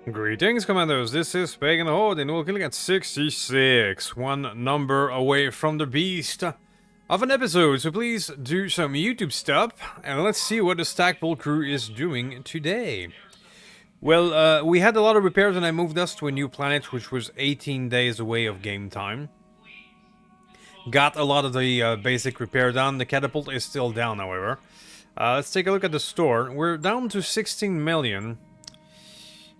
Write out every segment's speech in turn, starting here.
Greetings, Commandos. This is Pagan Horde, and we're killing at 66, one number away from the beast of an episode. So please do some YouTube stuff, and let's see what the Stackpole crew is doing today. Well, we had a lot of repairs, and I moved us to a new planet, which was 18 days away of game time. Got a lot of the basic repair done. The catapult is still down, however. Let's take a look at the store. We're down to 16 million.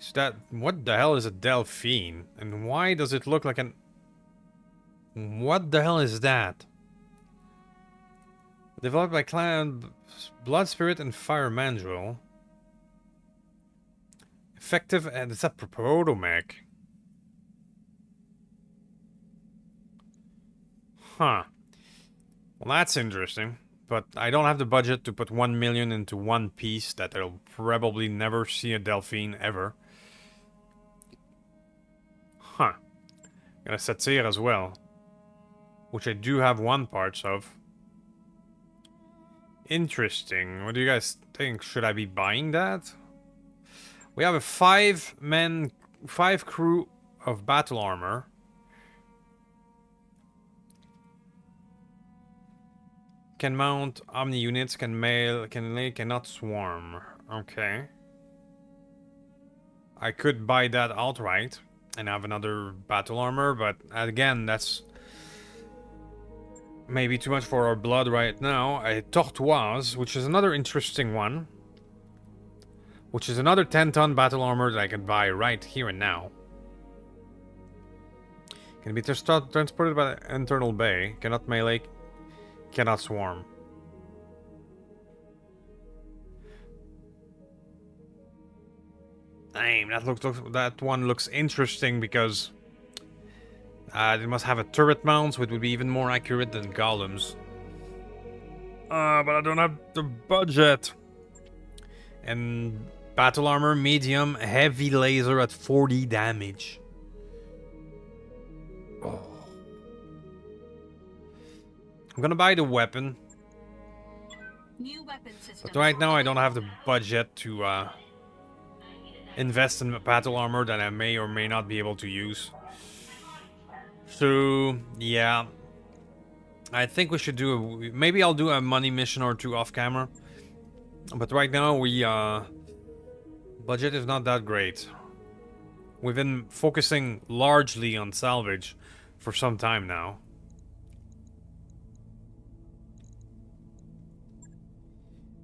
So that, what the hell is a delphine? And why does it look like an... What the hell is that? Developed by Clan Blood Spirit and Fire Mandrill. Effective, and it's a protomech. Huh. Well, that's interesting. But I don't have the budget to put 1 million into one piece that I'll probably never see a delphine ever. Huh. Got a satyr as well. Which I do have one parts of. Interesting. What do you guys think? Should I be buying that? We have a 5 crew of battle armor. Can mount omni units, can mail, cannot swarm. Okay. I could buy that outright and have another battle armor, but again, that's maybe too much for our blood right now. A tortoise, which is another interesting one. Which is another 10-ton battle armor that I can buy right here and now. Can be transported by the internal bay. Cannot melee. Cannot swarm. Damn, that one looks interesting because it must have a turret mount, so it would be even more accurate than golems. But I don't have the budget. And battle armor, medium, heavy laser at 40 damage. Oh. I'm gonna buy the weapon. New weapon system. But right now I don't have the budget to invest in battle armor that I may or may not be able to use. So, yeah. I think we should do maybe I'll do a money mission or two off camera. But right now we budget is not that great. We've been focusing largely on salvage for some time now.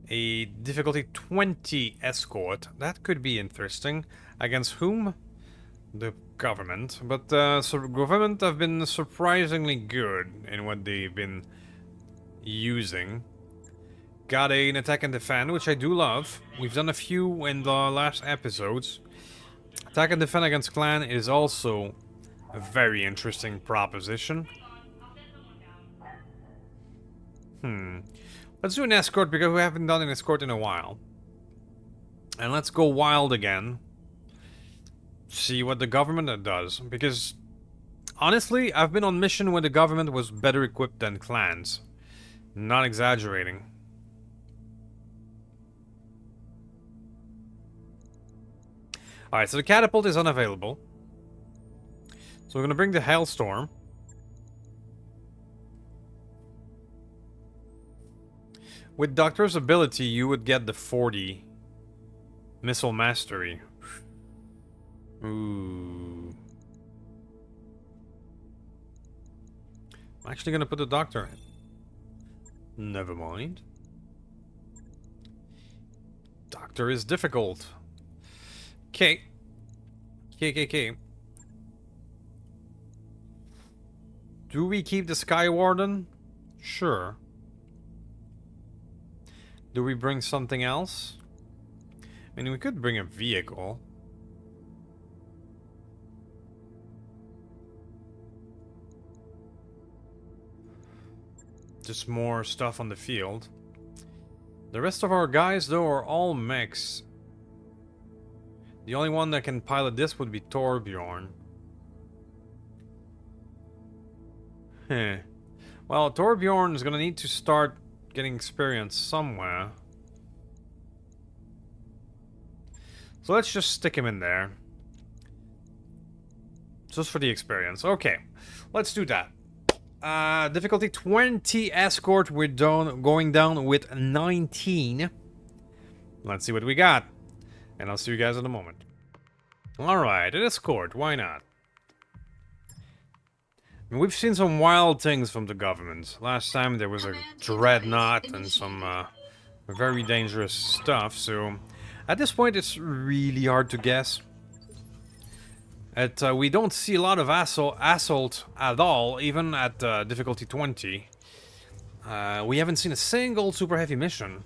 A difficulty 20 escort. That could be interesting. Against whom? The government. But government have been surprisingly good in what they've been using. Got an attack and defend, which I do love. We've done a few in the last episodes. Attack and defend against clan is also a very interesting proposition. Let's do an escort because we haven't done an escort in a while. And let's go wild again. See what the government does. Because, honestly, I've been on mission when the government was better equipped than clans. Not exaggerating. Alright, so the catapult is unavailable. So we're gonna bring the Hailstorm. With Doctor's ability, you would get the 40 missile mastery. Ooh. I'm actually gonna put the Doctor in. Never mind. Doctor is difficult. Okay. Okay. Do we keep the Sky Warden? Sure. Do we bring something else? I mean, we could bring a vehicle. Just more stuff on the field. The rest of our guys, though, are all mechs. The only one that can pilot this would be Torbjorn. Well, Torbjorn is gonna need to start getting experience somewhere. So let's just stick him in there. Just for the experience. Okay, let's do that. Difficulty 20 escort. We're going down with 19. Let's see what we got. And I'll see you guys in a moment. Alright, an escort. Why not? I mean, we've seen some wild things from the government. Last time there was a dreadnought and some very dangerous stuff. So at this point it's really hard to guess. We don't see a lot of assault at all, even at difficulty 20. We haven't seen a single super heavy mission.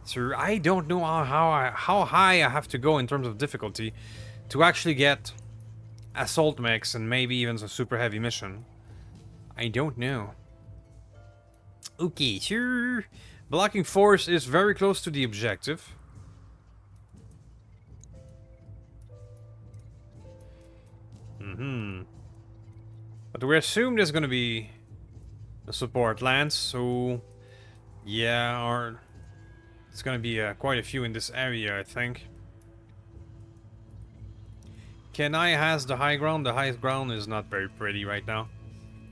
So I don't know how high I have to go in terms of difficulty to actually get assault mechs and maybe even a super heavy mission. I don't know. Okay, sure. Blocking force is very close to the objective. But we assume there's gonna be a support lance, so yeah, it's gonna be quite a few in this area, I think. Kenai has the high ground. The high ground is not very pretty right now.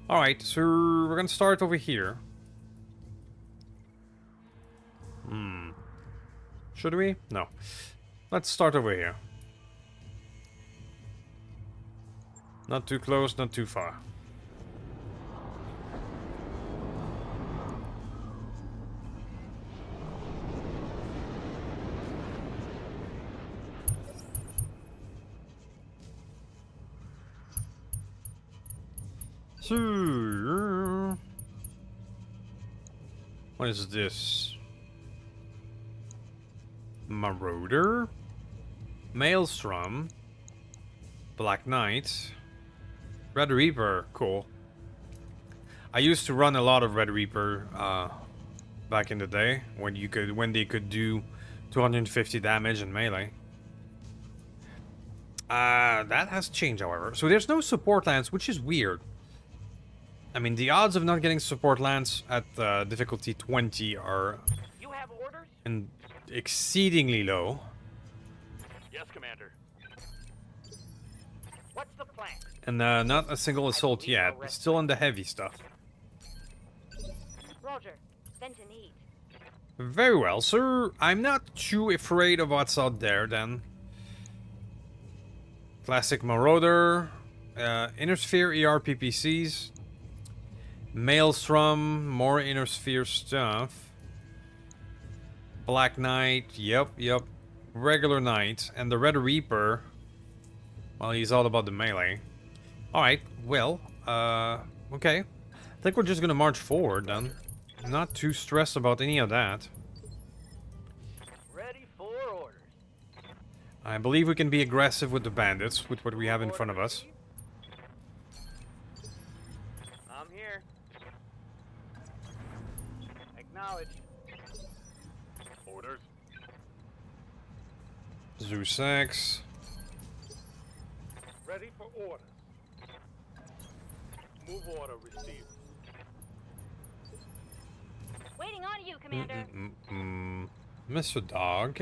Alright, so we're gonna start over here. Should we? No. Let's start over here. Not too close, not too far. So, what is this? Marauder, Maelstrom, Black Knight, Red Reaper. Cool. I used to run a lot of Red Reaper back in the day when they could do 250 damage in melee. That has changed, however. So there's no support lance, which is weird. I mean, the odds of not getting support lance at difficulty 20 are exceedingly low. Yes, Commander. What's the plan? And not a single assault yet. Still in the heavy stuff. Roger. Send to need. Very well, sir. I'm not too afraid of what's out there, then. Classic Marauder. Inner Sphere ER PPCs. Maelstrom. More Inner Sphere stuff. Black Knight. Yep. Regular Knight. And the Red Reaper. Well, he's all about the melee. Alright, well, okay. I think we're just gonna march forward then. Not too stressed about any of that. Ready for orders. I believe we can be aggressive with the bandits, with what we have in front of us. I'm here. Acknowledge. Orders. Zeus X. Ready for order. Move order received. Waiting on you, Commander. Mr. Dog.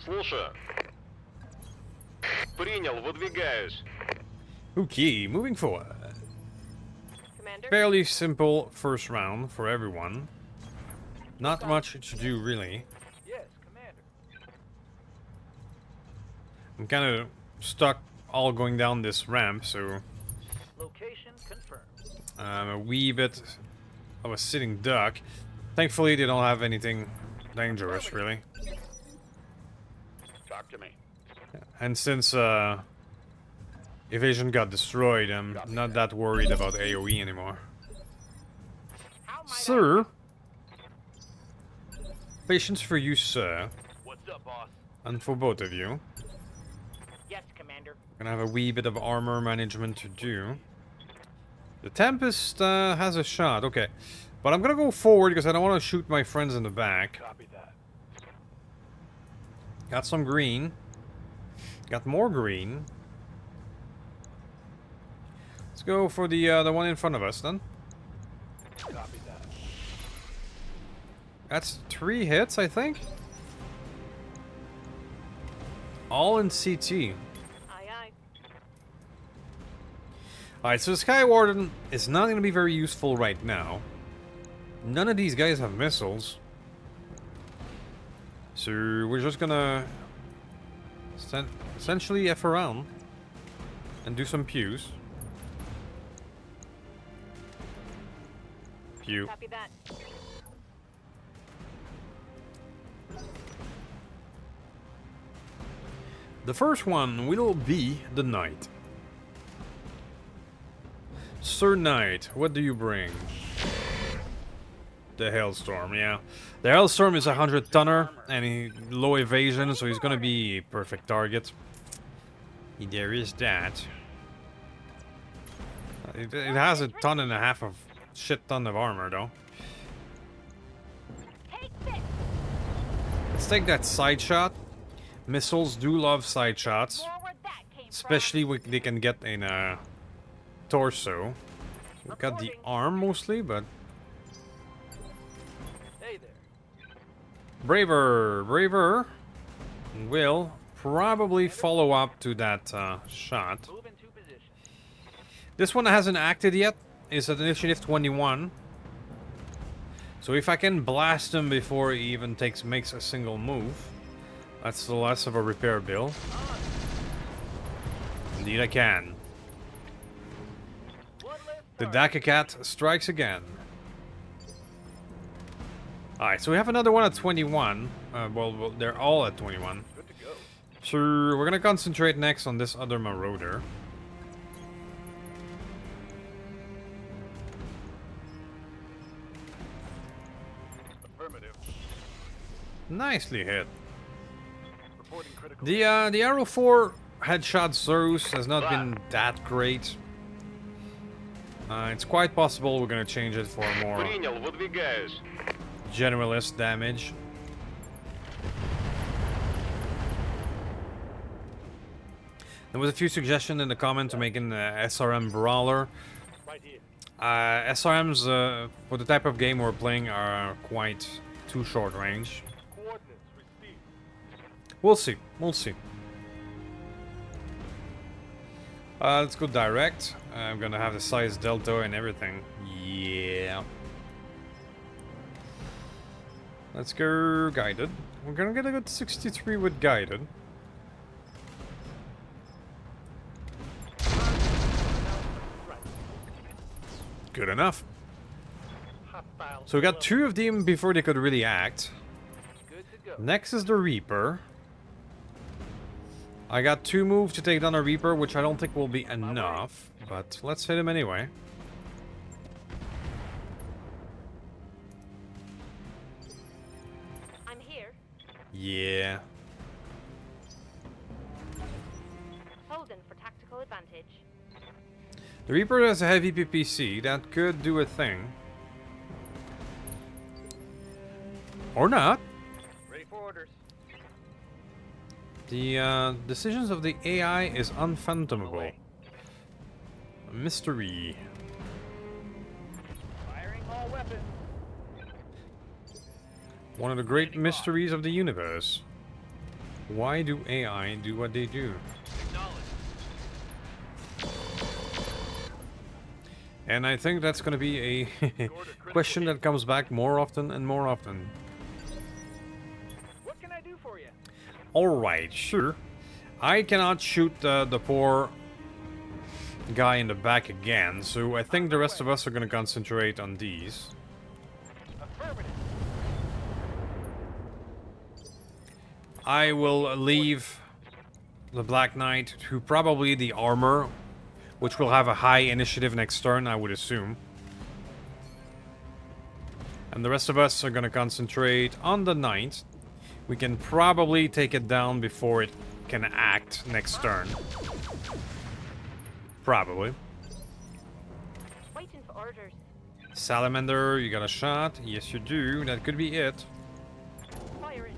Слушаю. Принял, выдвигаюсь. Okay, moving forward. Commander. Fairly simple first round for everyone. Not much to do, really. Yes, Commander. I'm kind of stuck all going down this ramp, so Location confirmed. I'm a wee bit of a sitting duck. Thankfully, they don't have anything dangerous, really. Talk to me. And since Evasion got destroyed, I'm not that worried about AoE anymore. Sir? Patience for you, sir. What's up, boss? And for both of you. Yes, Commander. Gonna have a wee bit of armor management to do. The Tempest has a shot, okay. But I'm gonna go forward because I don't want to shoot my friends in the back. Copy that. Got some green. Got more green. Let's go for the one in front of us then. Copy that. That's 3 hits, I think. All in CT. Aye, aye. Alright, so the Sky Warden is not going to be very useful right now. None of these guys have missiles. So we're just gonna essentially F around and do some pews. Pew. Copy that. The first one will be the Knight. Sir Knight, what do you bring? The Hailstorm, yeah. The Hailstorm is a 100-tonner and low evasion, so he's gonna be a perfect target. There is that. It has a ton and a half of shit ton of armor, though. Take this. Let's take that side shot. Missiles do love side shots, More where that came especially when they can get in a torso. We've got the arm mostly, but Hey there. Braver will probably follow up to that shot. Move into position. This one hasn't acted yet. It's at initiative 21. So if I can blast him before he even makes a single move, that's the less of a repair bill. Indeed I can. One less The target. Dakakat strikes again. Alright, so we have another one at 21. Well, they're all at 21. Good to go. So we're gonna concentrate next on this other Marauder. Affirmative. Nicely hit. Reporting critical. The Arrow 4 headshot Zeus has not been that great. It's quite possible we're gonna change it for more Принял, выдвигаюсь. generalist damage. There was a few suggestions in the comment to make an SRM brawler. Right here. SRMs for the type of game we're playing are quite too short range. Coordinates received. We'll see. We'll see. Let's go direct. I'm gonna have the size delta and everything. Yeah. Let's go guided. We're gonna get a good 63 with guided. Good enough. Hostile. So we got two of them before they could really act. Good to go. Next is the Reaper. I got two moves to take down a Reaper, which I don't think will be enough, but let's hit him anyway. I'm here. Yeah. Holden for tactical advantage. The Reaper has a heavy PPC that could do a thing. Or not. Ready for orders. The decisions of the AI is unfathomable. A mystery. Firing all weapons. One of the great mysteries of the universe. Why do AI do what they do? And I think that's going to be a question that comes back more often and more often. What can I do for you? Alright, sure. I cannot shoot the poor guy in the back again, so I think the rest of us are going to concentrate on these. Affirmative. I will leave the Black Knight to probably the armor, which will have a high initiative next turn, I would assume. And the rest of us are going to concentrate on the Knight. We can probably take it down before it can act next turn. Probably. Waiting for orders. Salamander, you got a shot? Yes, you do. That could be it. Firing.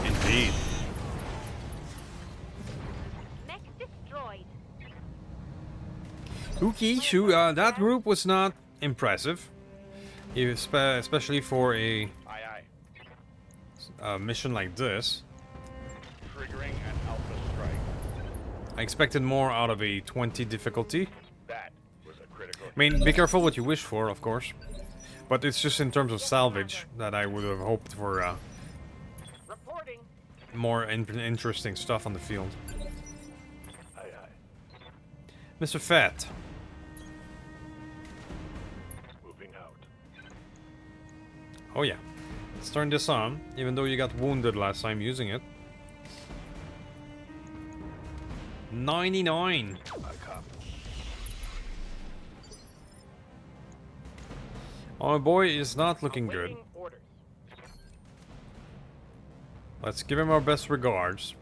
Indeed. Mech destroyed. Okay, so that group was not impressive. Especially for a Aye, aye. mission like this. Triggering an alpha strike. I expected more out of a 20 difficulty. That was a critical. I mean, be careful what you wish for, of course. But it's just in terms of salvage that I would have hoped for Reporting. more interesting stuff on the field. Aye, aye. Mr. Fat. Moving out. Oh yeah. Let's turn this on, even though you got wounded last time using it. 99. I copy. Oh boy, is not looking good. Awaiting orders. Let's give him our best regards.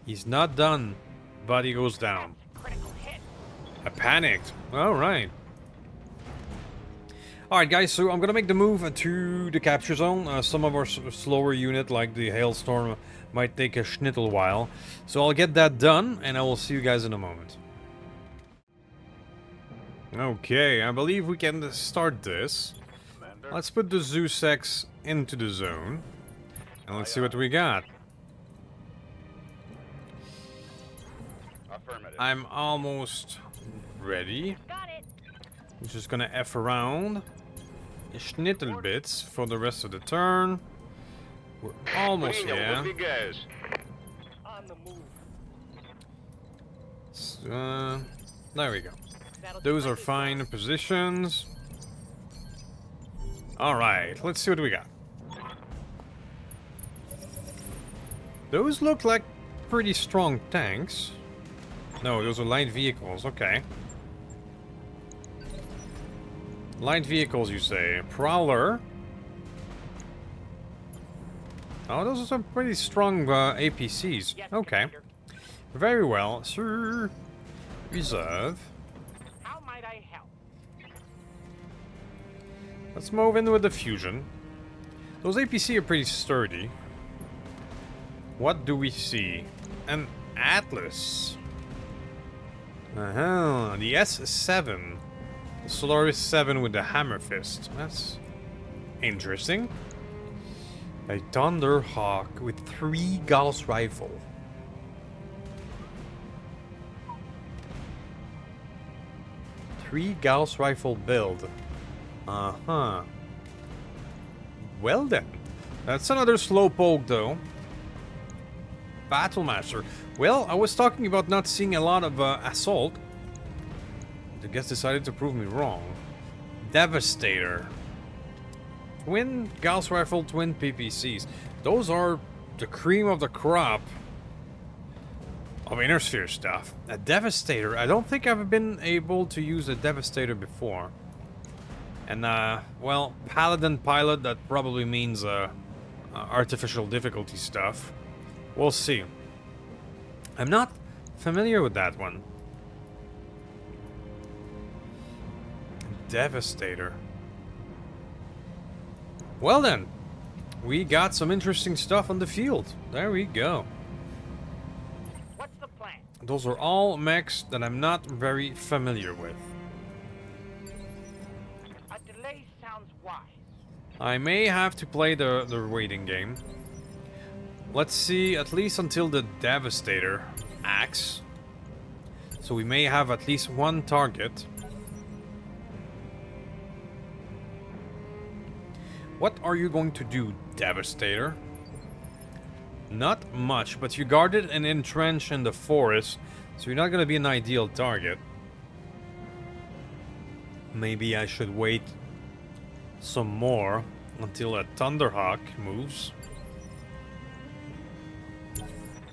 He's not done, but he goes down. Critical hit. I panicked. Alright. Alright guys, so I'm gonna make the move to the capture zone. Some of our slower unit, like the hailstorm, might take a schnittle while. So I'll get that done, and I will see you guys in a moment. Okay, I believe we can start this. Commander. Let's put the Zeus X into the zone. And let's see what we got. Affirmative. I'm almost ready. Got it. I'm just gonna F around a schnittle bits for the rest of the turn. We're almost there. Goes. On the move. There we go. That'll do Those my are business. fine positions. Alright, let's see what we got. Those look like pretty strong tanks. No, those are light vehicles, okay. Light vehicles, you say. Prowler. Oh, those are some pretty strong APCs. Yes, Okay. Commander. Very well, sir. Reserve. How might I help? Let's move in with the fusion. Those APC are pretty sturdy. What do we see? An Atlas. The S7. The Solaris 7 with the hammer fist. That's interesting. A Thunderhawk with 3 Gauss rifle. Three Gauss rifle build. Uh-huh. Well then. That's another slowpoke though. Battlemaster. Well, I was talking about not seeing a lot of assault. I guess decided to prove me wrong. Devastator. Twin Gauss rifle, twin PPCs. Those are the cream of the crop of Inner Sphere stuff. A Devastator. I don't think I've been able to use a Devastator before. And, well, Paladin Pilot, that probably means artificial difficulty stuff. We'll see. I'm not familiar with that one. Devastator. Well then, we got some interesting stuff on the field. There we go. What's the plan? Those are all mechs that I'm not very familiar with. A delay sounds wise. I may have to play the waiting game. Let's see, at least until the Devastator acts. So we may have at least one target. What are you going to do, Devastator? Not much, but you guarded and entrenched in the forest, so you're not going to be an ideal target. Maybe I should wait some more until a Thunderhawk moves.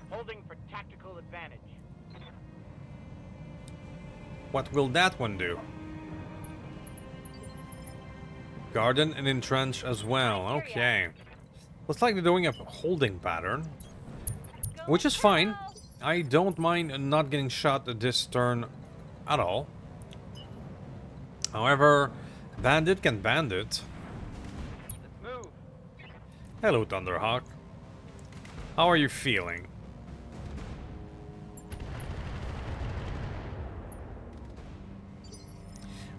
Holding for tactical advantage. What will that one do? Garden and entrench as well. Okay. Looks like they're doing a holding pattern, which is fine. I don't mind not getting shot this turn at all. However, bandit can bandit. Let's move. Hello, Thunderhawk. How are you feeling?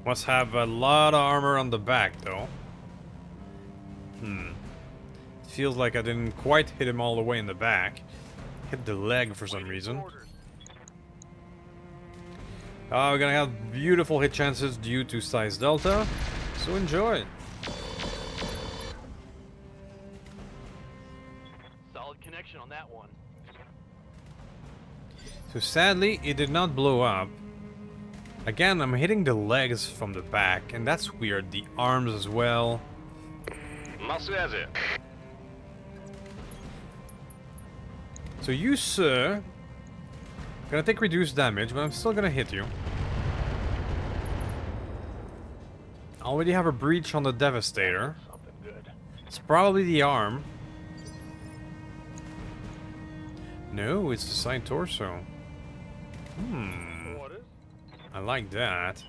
Must have a lot of armor on the back, though. Feels like I didn't quite hit him all the way in the back. Hit the leg for some reason. Orders. We're gonna have beautiful hit chances due to size delta, so enjoy. Solid connection on that one. So sadly, it did not blow up. Again, I'm hitting the legs from the back, and that's weird. The arms as well. На связи. So you, sir, gonna take reduced damage, but I'm still gonna hit you. I already have a breach on the Devastator. Something good. It's probably the arm. No, it's the side torso. Orders. I like that.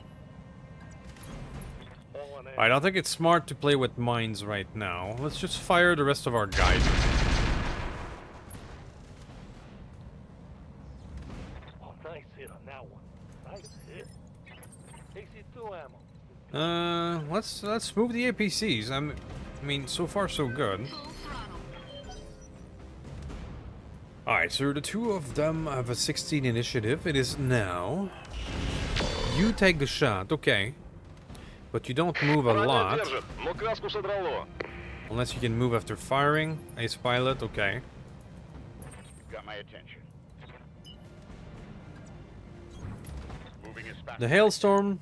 All in I don't think it's smart to play with mines right now. Let's just fire the rest of our guys. Oh, nice hit on that one. Nice hit. AC2 ammo. Let's move the APCs. I mean, so far so good. Full throttle. Alright, so the two of them have a 16 initiative. It is now. You take the shot, okay. But you don't move a lot. Держит, но краску содрало. Unless you can move after firing. Ace pilot, okay. You've got my attention. Moving as fast. The hailstorm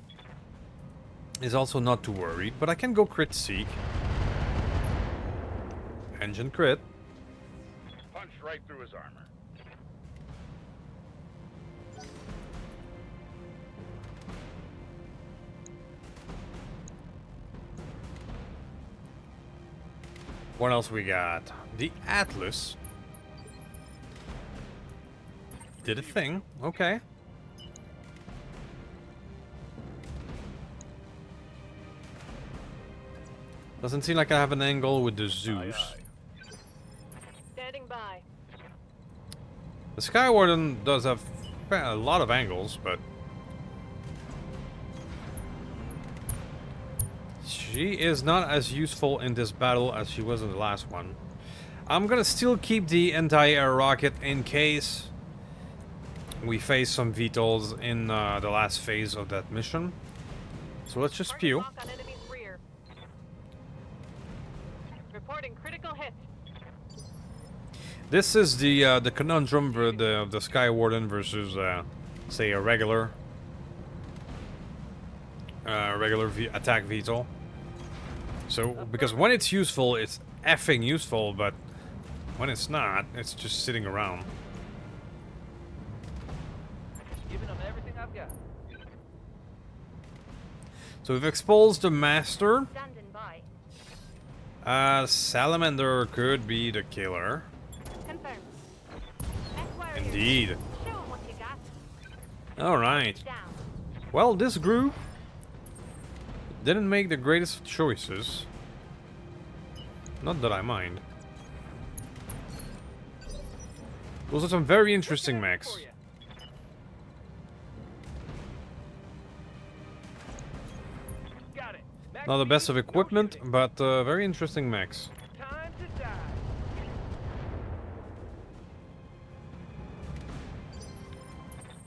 is also not too worried, but I can go crit seek. Engine crit. Punch right through his armor. What else we got? The Atlas. Did a thing. Okay. Doesn't seem like I have an angle with the Zeus. Standing by. The Sky Warden does have a lot of angles, but she is not as useful in this battle as she was in the last one. I'm gonna still keep the anti-air rocket in case we face some VTOLs in the last phase of that mission. So let's just Target spew. lock on enemy's rear. Reporting critical hit. This is the conundrum for the Sky Warden versus say a regular attack VTOL. So because when it's useful, it's effing useful, but when it's not, it's just sitting around. Giving them everything I've got. So we've exposed the Master. Standing by. Salamander could be the killer. Confirmed. Ex-warriors. Indeed. Show 'em what you got. Alright. Down. Well, this group didn't make the greatest choices. Not that I mind. Those are some very interesting mechs. For ya. Got it. Not the best of Magazine, no equipment, shifting. but very interesting mechs. Time to die.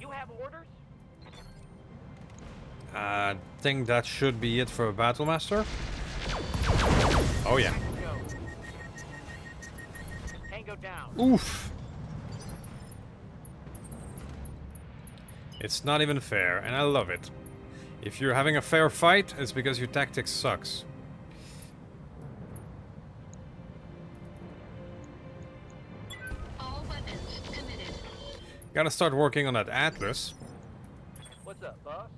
You have orders? I think that should be it for a Battle Master. Oh yeah. Go. Tango down. Oof. It's not even fair, and I love it. If you're having a fair fight, it's because your tactics sucks. All weapons committed. Gotta start working on that Atlas. What's up, boss?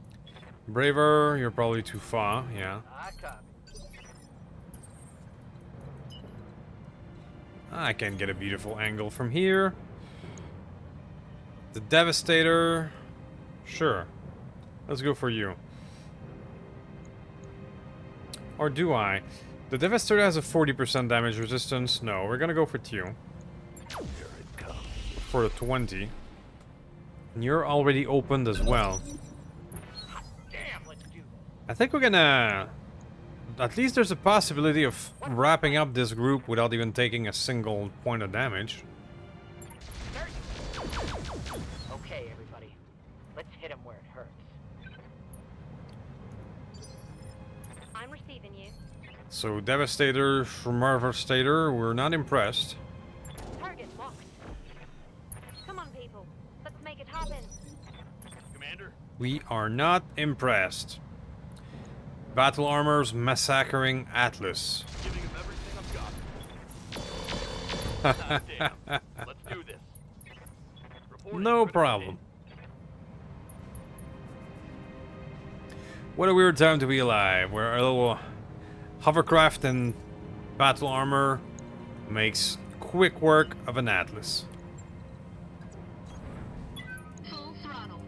Braver, you're probably too far, yeah. I copy. I can get a beautiful angle from here. The Devastator, sure. Let's go for you. Or do I? The Devastator has a 40% damage resistance. No, we're gonna go for you. Here it comes. For the 20. And you're already opened as well. Damn, let's do this. I think we're gonna at least there's a possibility of wrapping up this group without even taking a single point of damage. Okay, everybody. Let's hit him where it hurts. I'm receiving you. So Devastator from Marvastator, we're not impressed. Target locked. Come on, people. Let's make it happen. Commander? We are not impressed. Battle armors massacring Atlas. Giving him everything I've got. Damn. Let's do this. Reporting No critical problem. What a weird time to be alive, where a little hovercraft and battle armor makes quick work of an Atlas. Full throttle.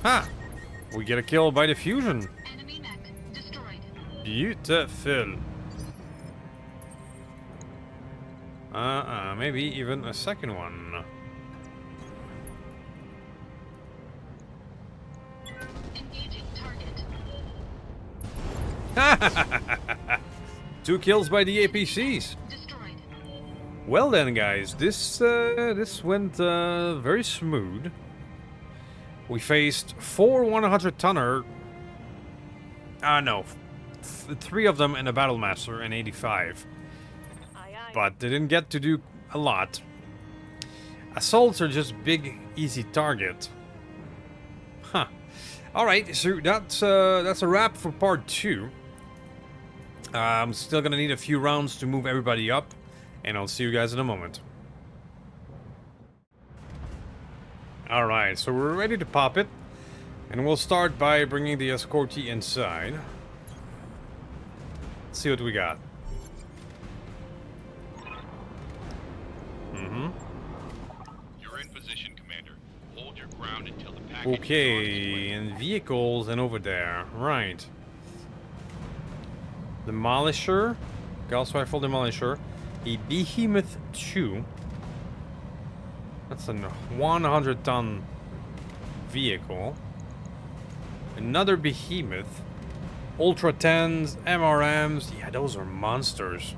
Ha! We get a kill by the fusion. Enemy mech destroyed. Beautiful. Maybe even a second one. Engaging target. 2 kills by the APCs. Destroyed. Well then, guys, this went very smooth. We faced 4 100-tonner. No, 3 of them in a Battlemaster and 85. Aye, aye. But they didn't get to do a lot. Assaults are just big, easy target. Huh. Alright, so that's a wrap for part 2. I'm still gonna need a few rounds to move everybody up, and I'll see you guys in a moment. Alright, so we're ready to pop it, and we'll start by bringing the escortee inside. Let's see what we got. You're in position, Commander. Hold your ground until the package Okay, and vehicles and over there. Right. Demolisher. Gauss rifle demolisher. A Behemoth 2. That's a 100-ton vehicle. Another Behemoth. Ultra 10s, MRMs. Yeah, those are monsters.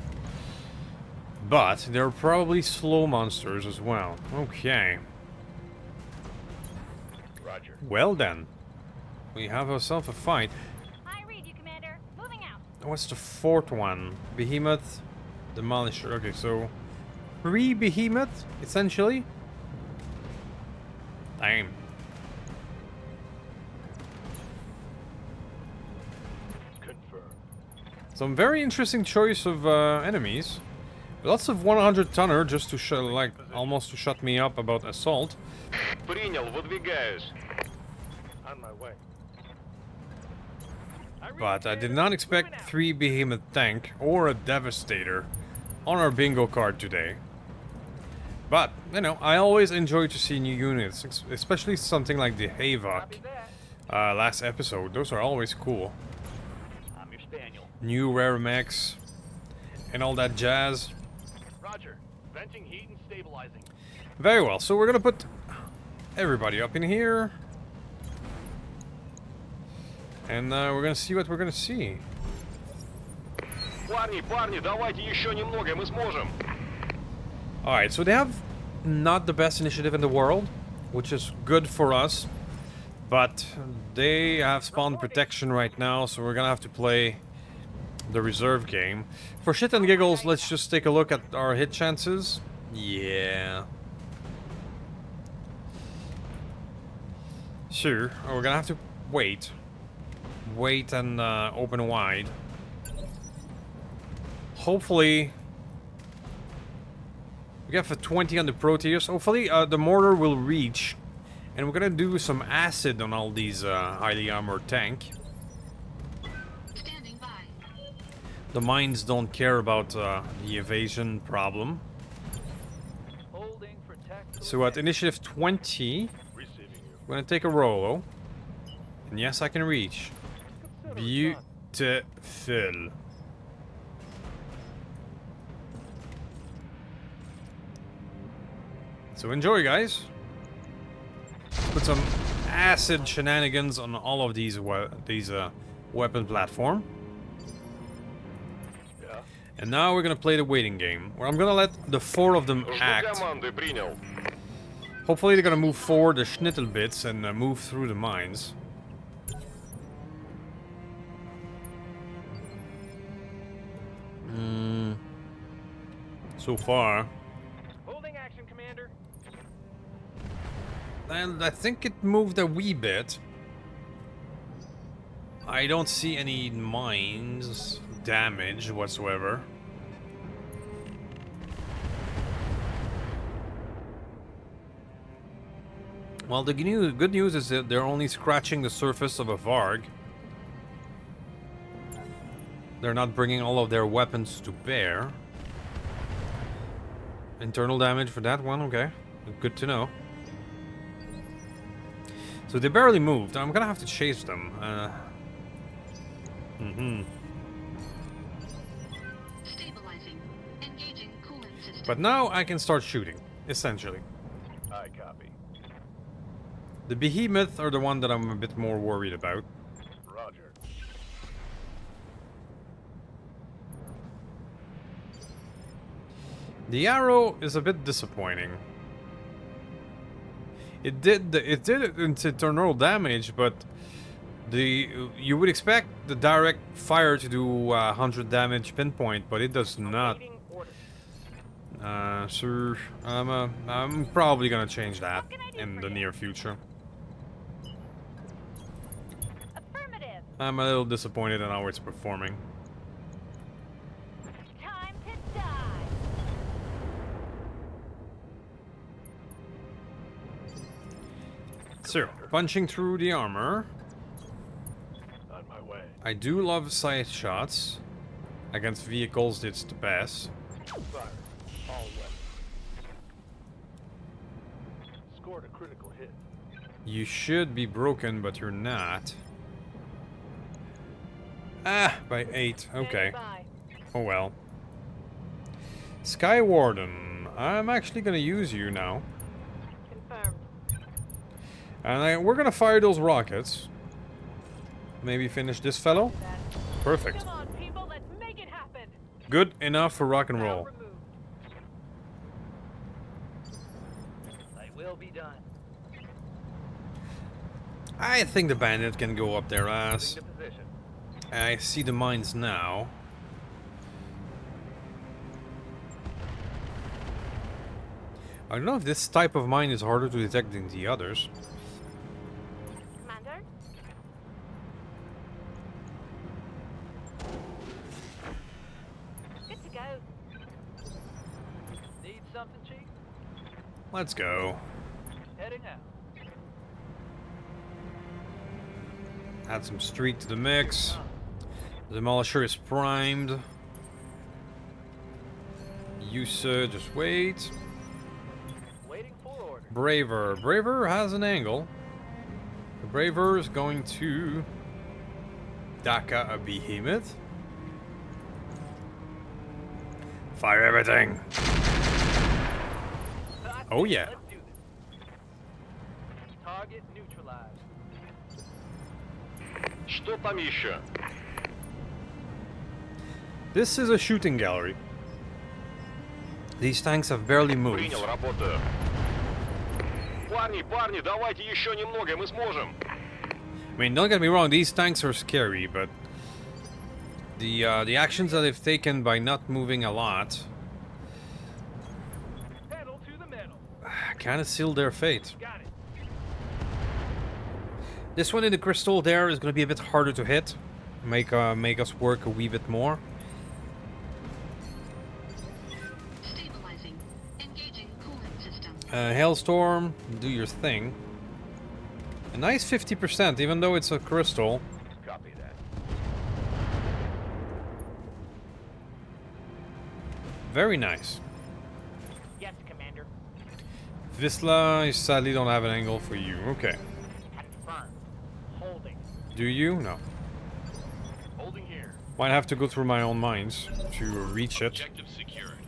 But they're probably slow monsters as well. Okay. Roger. Well then. We have ourselves a fight. I read you, Commander. Moving out. What's the 4th one? Behemoth, Demolisher. Okay, so 3 Behemoth, essentially. Damn. Confirmed. Some very interesting choice of enemies. Lots of 100-tonner just to like almost to shut me up about assault. Принял, выдвигаюсь. On my way. But I did not expect 3 Behemoth tank or a Devastator on our bingo card today. But, you know, I always enjoy to see new units, especially something like the Havoc last episode. Those are always cool. I'm your spaniel. New rare mechs and all that jazz. Roger. Venting, heat, and stabilizing. Very well, so we're gonna put everybody up in here. And we're gonna see what we're gonna see. Парни, давайте еще немного, мы сможем. Alright, so they have not the best initiative in the world, which is good for us. But they have spawn protection right now, so we're gonna have to play the reserve game. For shit and giggles, let's just take a look at our hit chances. Yeah. Sure, we're gonna have to wait. Wait and open wide. Hopefully... We have a 20 on the Proteus. Hopefully the mortar will reach. And we're gonna do some acid on all these highly armored tank. Standing by. The mines don't care about the evasion problem. Holding for tactical. So at initiative 20, Receiving you. we're gonna take a Rolo. And yes, I can reach. Beautiful. So enjoy, guys. Put some acid shenanigans on all of these weapon platform. Yeah. And now we're gonna play the waiting game, where I'm gonna let the 4 of them Жду act. команды, принял. Hopefully they're gonna move forward the schnittel bits and move through the mines. So far. Holding action, Commander. And I think it moved a wee bit. I don't see any mines damage whatsoever. Well, the good news is that they're only scratching the surface of a Varg. They're not bringing all of their weapons to bear. Internal damage for that one, okay. Good to know. So they barely moved. I'm gonna have to chase them. Stabilizing. Engaging cooling system. But now I can start shooting, essentially. I copy. The behemoth are the one that I'm a bit more worried about. Roger. The arrow is a bit disappointing. It did its internal damage, but you would expect the direct fire to do 100 damage pinpoint, but it does not. Awaiting orders. So I'm probably gonna change that in the near future. Affirmative. I'm a little disappointed in how it's performing. Time to die. So, punching through the armor. On my way. I do love side shots. Against vehicles, it's the best. Fire. All weapons. Scored a critical hit. You should be broken, but you're not. Ah, by 8. Okay. Standing by. Oh well. Sky Warden. I'm actually gonna use you now. Confirmed. And we're gonna fire those rockets. Maybe finish this fellow. Perfect. Come on, people, let's make it happen. Good enough for rock and roll. Now removed. I will be done. I think the bandit can go up their ass. Moving to position. I see the mines now. I don't know if this type of mine is harder to detect than the others. Commander? Good to go. Need something, Chief? Let's go. Heading out. Add some street to the mix. The Demolisher is primed. Just wait. Waiting for order. Braver. Braver has an angle. The Braver is going to Daka a behemoth. Fire everything. Oh yeah. Let's do this. Target neutralized. Что там еще? This is a shooting gallery. These tanks have barely moved. Принял, работаю. Парни, давайте еще немного, мы сможем. I mean, don't get me wrong, these tanks are scary, but the actions that they've taken by not moving a lot Pedal to the metal. kind of seal their fate. Got it. This one in the crystal there is going to be a bit harder to hit. Make us work a wee bit more. Stabilizing. Engaging cooling system. Hailstorm, do your thing. A nice 50%, even though it's a crystal. Copy that. Very nice. Yes, Commander. Visla, I sadly don't have an angle for you. Okay. Confirmed. Holding. Do you? No. Holding here. Might have to go through my own mines to reach it. Objective secured.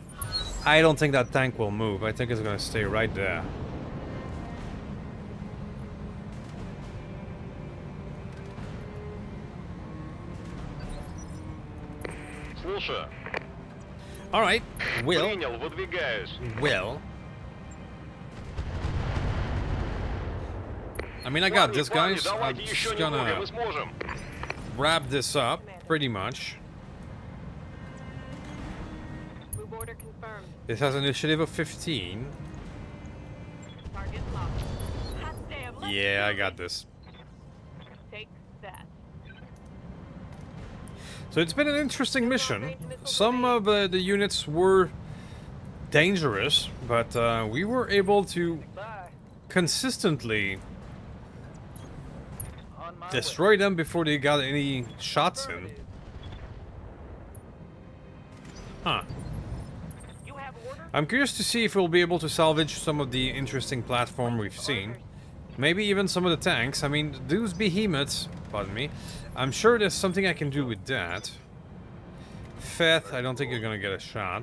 I don't think that tank will move. I think it's gonna stay right there. Слушаю. Alright, well, Принял, выдвигаюсь. well. I mean, I got this, Парни, guys. I'm давайте еще just немного, gonna мы сможем. wrap this up, pretty much. Move order confirmed. This has an initiative of 15. Target locked. Hot damn, let's Yeah, I do got it. this. Take that. So it's been an interesting mission. Some of the units were dangerous, but we were able to Bye. consistently On my destroy them before they got any shots in. Huh. You have order? I'm curious to see if we'll be able to salvage some of the interesting platform we've seen. Maybe even some of the tanks. I mean, those behemoths, pardon me. I'm sure there's something I can do with that. Feth, I don't think you're gonna get a shot.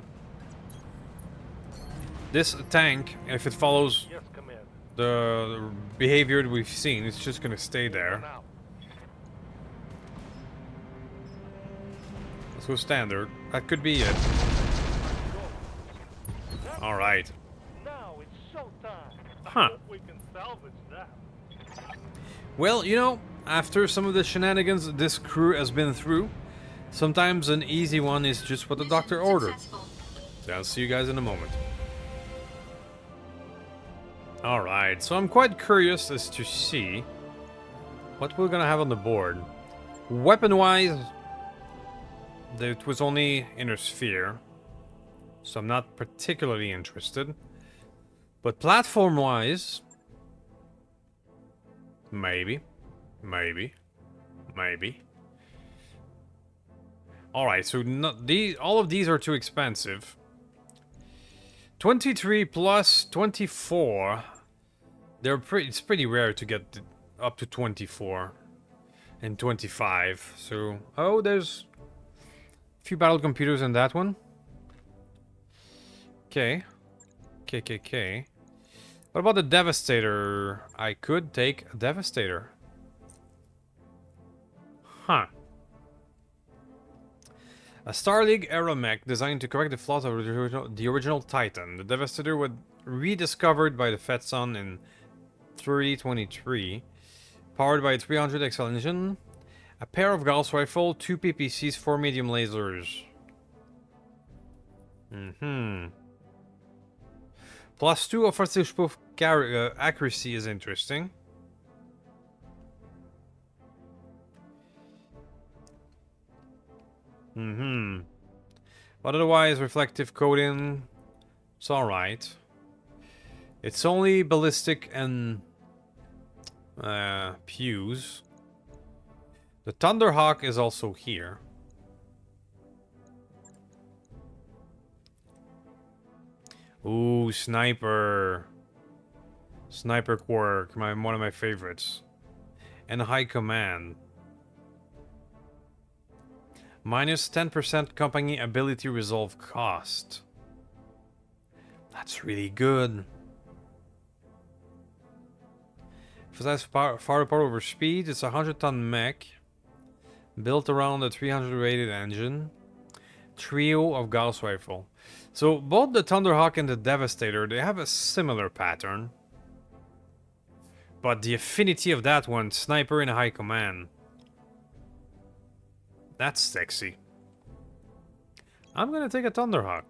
This tank, if it follows Yes, Commander. the behavior that we've seen, it's just gonna stay there. Now. Let's go standard. That could be it. Alright. Now it's showtime. Huh. I hope we can salvage that. Well, you know, after some of the shenanigans this crew has been through, sometimes an easy one is just what the doctor Mission ordered. successful. So I'll see you guys in a moment. Alright, so I'm quite curious as to see what we're gonna have on the board. Weapon-wise, it was only Inner Sphere, so I'm not particularly interested. But platform-wise, maybe. Alright, so all of these are too expensive. 23 plus 24. It's pretty rare to get up to 24 and 25. So, oh, there's a few battle computers in that one. Okay. KKK. What about the Devastator? I could take a Devastator. Huh. A Star League aeromech designed to correct the flaws of the original Titan. The Devastator was rediscovered by the FETSON in 3023. Powered by a 300 XL engine. A pair of Gauss rifle, 2 PPCs, 4 medium lasers. Plus 2 offensive proof accuracy is interesting. But otherwise, reflective coating, it's alright. It's only ballistic and pews. The Thunderhawk is also here. Ooh, sniper. Sniper quirk, one of my favorites. And high command. Minus 10% company ability resolve cost. That's really good. Emphasize firepower over speed. It's a 100-ton mech. Built around a 300 rated engine. Trio of Gauss rifle. So both the Thunderhawk and the Devastator, they have a similar pattern. But the affinity of that one, sniper in high command. That's sexy. I'm gonna take a Thunderhawk.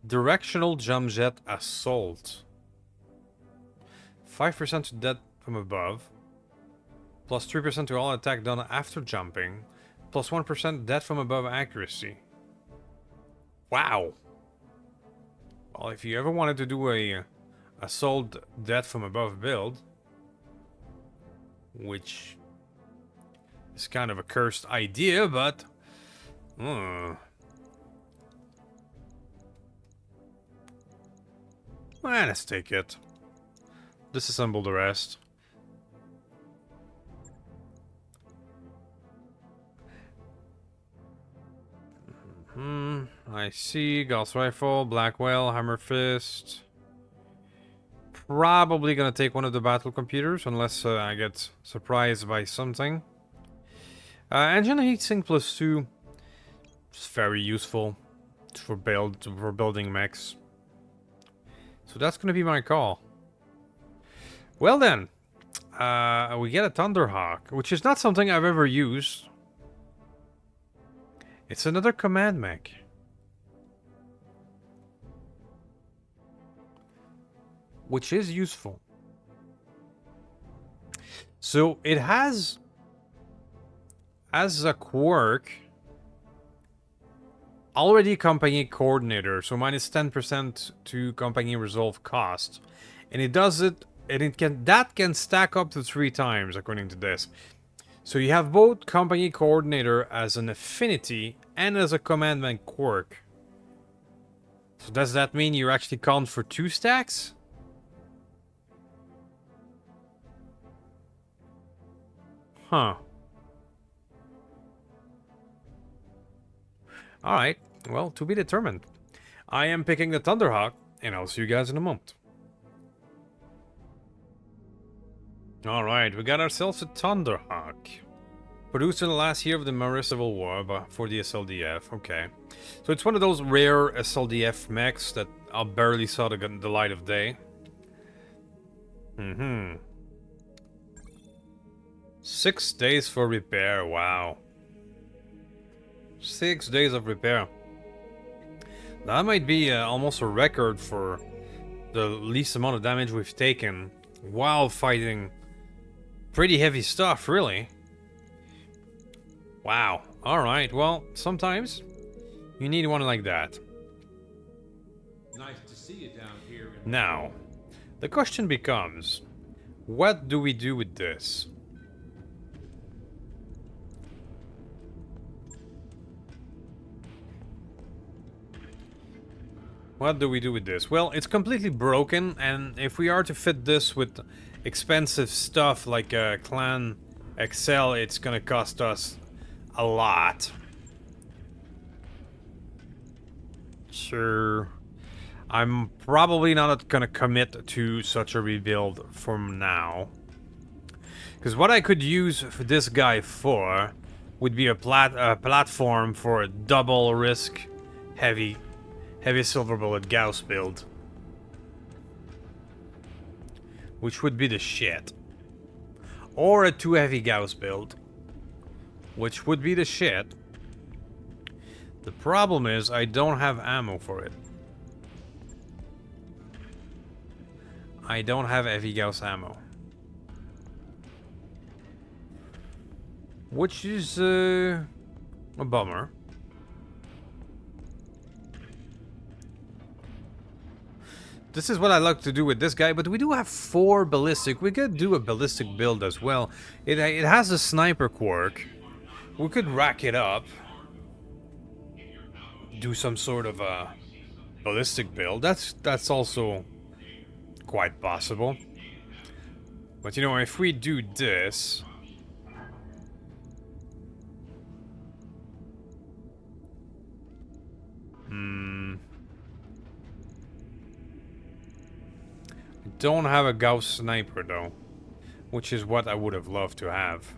Directional jump jet assault. 5% to death from above. Plus 3% to all attack done after jumping. Plus 1% death from above accuracy. Wow. Well, if you ever wanted to do a assault death from above build, which is kind of a cursed idea, but let's take it. Disassemble the rest. I see. Gauss rifle, Black Whale, Hammer Fist. probably gonna take one of the battle computers unless I get surprised by something. Engine heatsink +2 is very useful for building mechs. So that's gonna be my call. Well then, we get a Thunderhawk, which is not something I've ever used. It's another command mech. Which is useful. So it has, as a quirk, already company coordinator, so minus 10% to company resolve cost. And it does it, and that can stack up to 3 times according to this. So you have both company coordinator as an affinity and as a command mech quirk. So does that mean you're actually calling for 2 stacks? Huh. Alright, well, to be determined. I am picking the Thunderhawk, and I'll see you guys in a moment. Alright, we got ourselves a Thunderhawk. Produced in the last year of the Maris Civil War for the SLDF, okay. So it's one of those rare SLDF mechs that I barely saw the light of day. 6 days for repair, wow. 6 days of repair. That might be almost a record for the least amount of damage we've taken while fighting pretty heavy stuff, really. Wow. Alright, well, sometimes you need one like that. Nice to see you down here. Now, the question becomes, what do we do with this? What do we do with this? Well, it's completely broken, and if we are to fit this with expensive stuff like Clan XL, it's gonna cost us a lot. Sure. I'm probably not gonna commit to such a rebuild from now. Because what I could use for this guy for would be a platform for a double risk heavy silver bullet Gauss build. Which would be the shit. Or a 2 heavy Gauss build. Which would be the shit. The problem is I don't have ammo for it. I don't have heavy Gauss ammo. Which is a bummer. This is what I like to do with this guy, but we do have 4 ballistic. We could do a ballistic build as well. It has a sniper quirk. We could rack it up. Do some sort of a ballistic build. That's also quite possible. But you know, if we do this... Don't have a Gauss sniper though, which is what I would have loved to have.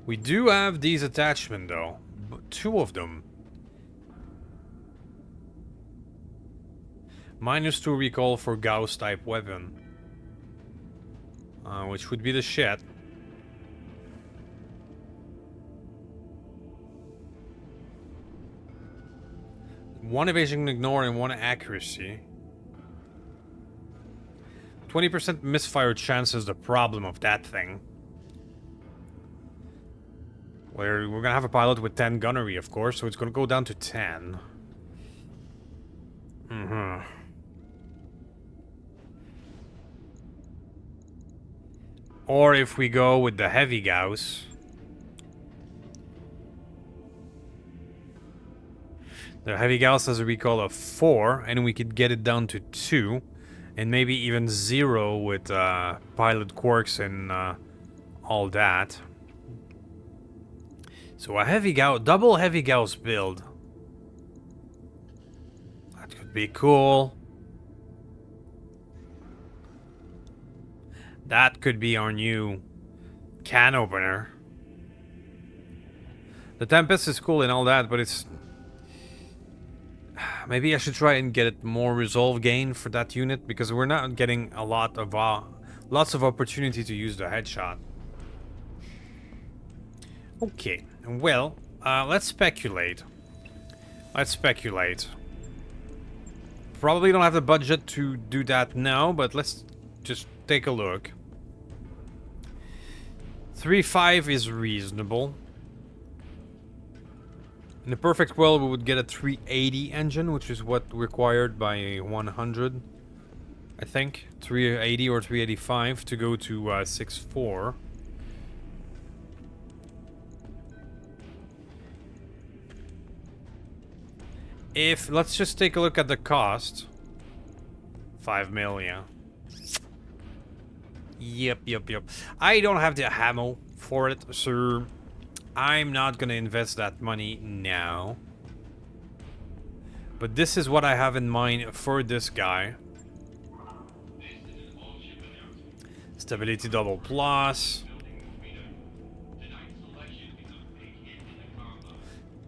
We do have these attachments though, 2 of them. -2 recoil for Gauss type weapon, which would be the shit. One evasion ignore and 1 accuracy. 20% misfire chance is the problem of that thing. We're gonna have a pilot with 10 gunnery, of course, so it's gonna go down to 10. Or if we go with the heavy Gauss. The heavy Gauss has a recoil of 4, and we could get it down to 2, and maybe even 0 with pilot quirks and all that. So a heavy Gauss, double heavy Gauss build. That could be cool. That could be our new can opener. The Tempest is cool and all that, but it's... Maybe I should try and get it more resolve gain for that unit, because we're not getting a lot of lots of opportunity to use the headshot. Okay, well, let's speculate. Let's speculate. Probably don't have the budget to do that now, but let's just take a look. 3.5 is reasonable. In the perfect world, we would get a 380 engine, which is what required by 100, I think. 380 or 385 to go to 6.4. If, let's just take a look at the cost. 5 million. Yep. I don't have the ammo for it, so I'm not gonna invest that money now. But this is what I have in mind for this guy. Stability double plus.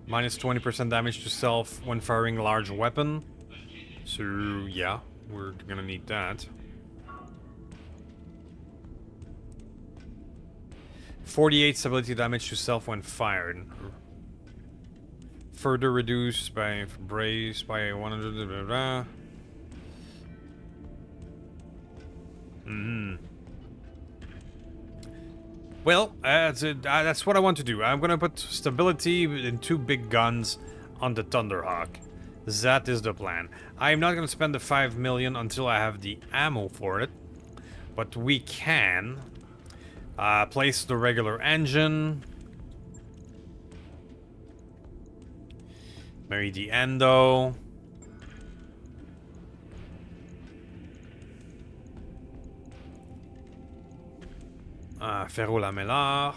Minus 20% damage to self when firing a large weapon. So yeah, we're gonna need that. 48 stability damage to self when fired. Further reduced by brace by 100. Blah, blah, blah. Well, that's what I want to do. I'm gonna put stability in 2 big guns on the Thunderhawk. That is the plan. I'm not gonna spend the 5 million until I have the ammo for it, but we can place the regular engine. Maybe the endo. Ferro lamellar.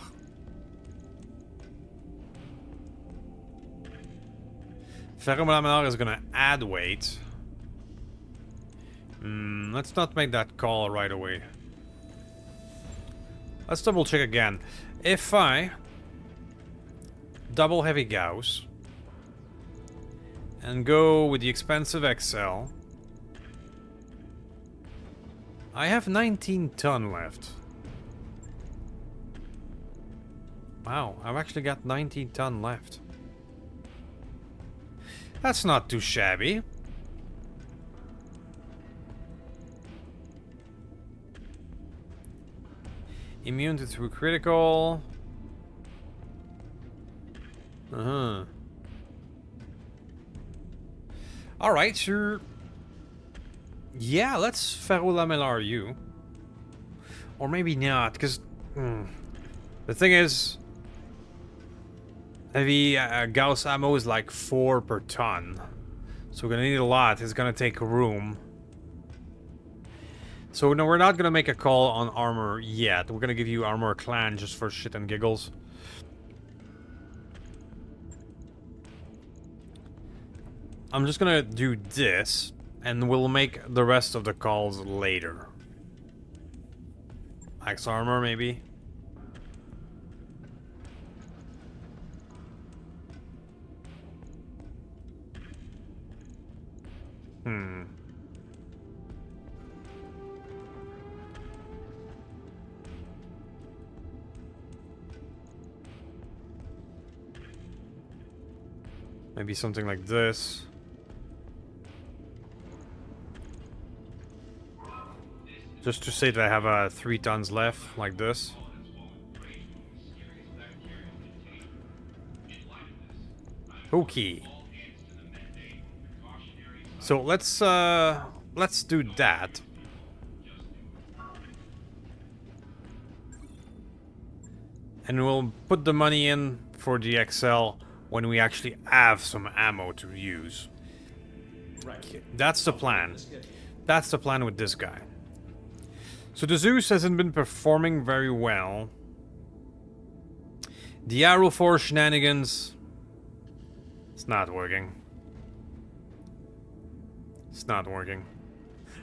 Ferro lamellar is gonna add weight. Let's not make that call right away. Let's double check again. If I double heavy Gauss and go with the expensive XL, I have 19 ton left. Wow, I've actually got 19 ton left. That's not too shabby. Immune to through critical. Alright, sure. Yeah, let's Ferro Lamellar you. Or maybe not, because the thing is, heavy Gauss ammo is like 4 per ton. So we're gonna need a lot. It's gonna take room. So no, we're not gonna make a call on armor yet. We're gonna give you armor clan just for shit and giggles. I'm just gonna do this, and we'll make the rest of the calls later. Max armor, maybe? Maybe something like this. Just to say that I have 3 tons left, like this. Okay. So let's do that. And we'll put the money in for the XL when we actually have some ammo to use. Right. That's the plan. That's the plan with this guy. So the Zeus hasn't been performing very well. The Arrow 4 shenanigans, it's not working. It's not working.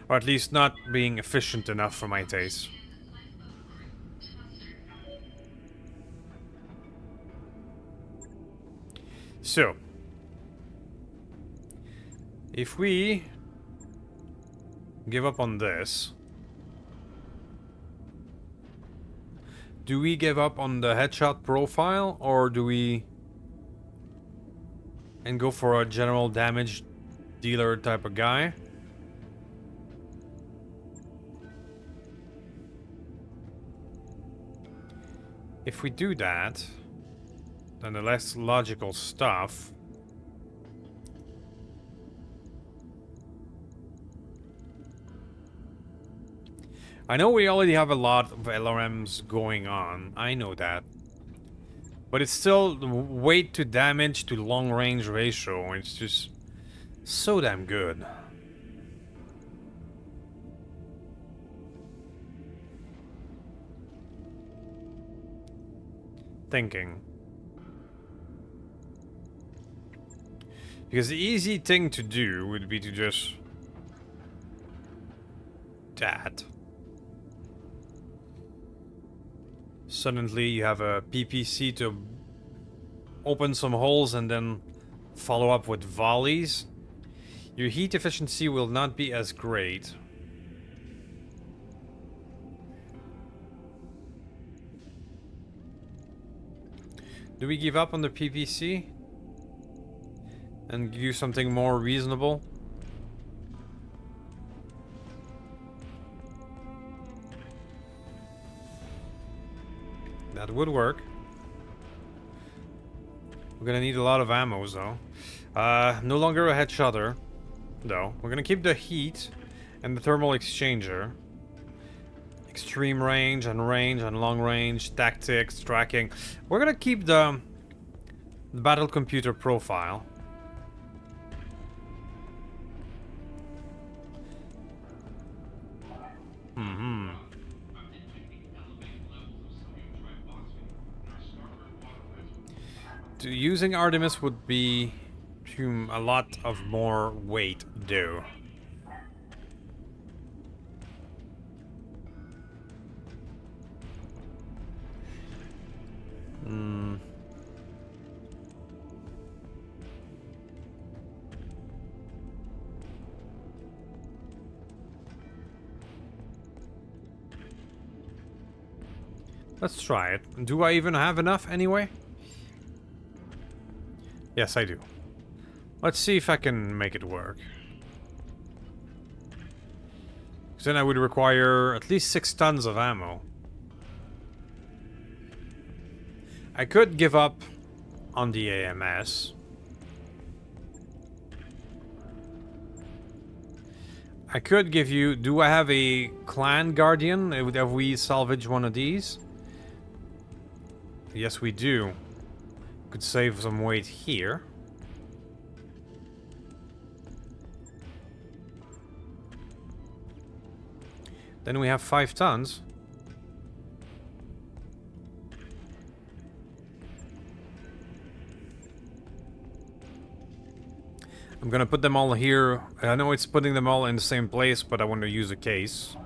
Or at least not being efficient enough for my taste. So, if we give up on this, do we give up on the headshot profile, or do we and go for a general damage dealer type of guy? If we do that, then the less logical stuff I know we already have a lot of LRMs going on, I know that. But it's still the weight to damage to long range ratio, it's just so damn good. Thinking. Because the easy thing to do would be to just... that. Suddenly you have a PPC to open some holes and then follow up with volleys. Your heat efficiency will not be as great. Do we give up on the PPC? And do something more reasonable? That would work. We're gonna need a lot of ammo though. No longer a headshotter, though. We're gonna keep the heat and the thermal exchanger. Extreme range and long range, tactics, tracking. We're gonna keep the battle computer profile. Using Artemis would be a lot of more weight, though. Let's try it. Do I even have enough anyway? Yes, I do. Let's see if I can make it work. Because then I would require at least 6 tons of ammo. I could give up on the AMS. I could give you... Do I have a clan guardian? Have we salvaged one of these? Yes, we do. Could save some weight here. Then we have 5 tons. I'm gonna put them all here. I know it's putting them all in the same place, but I want to use a case.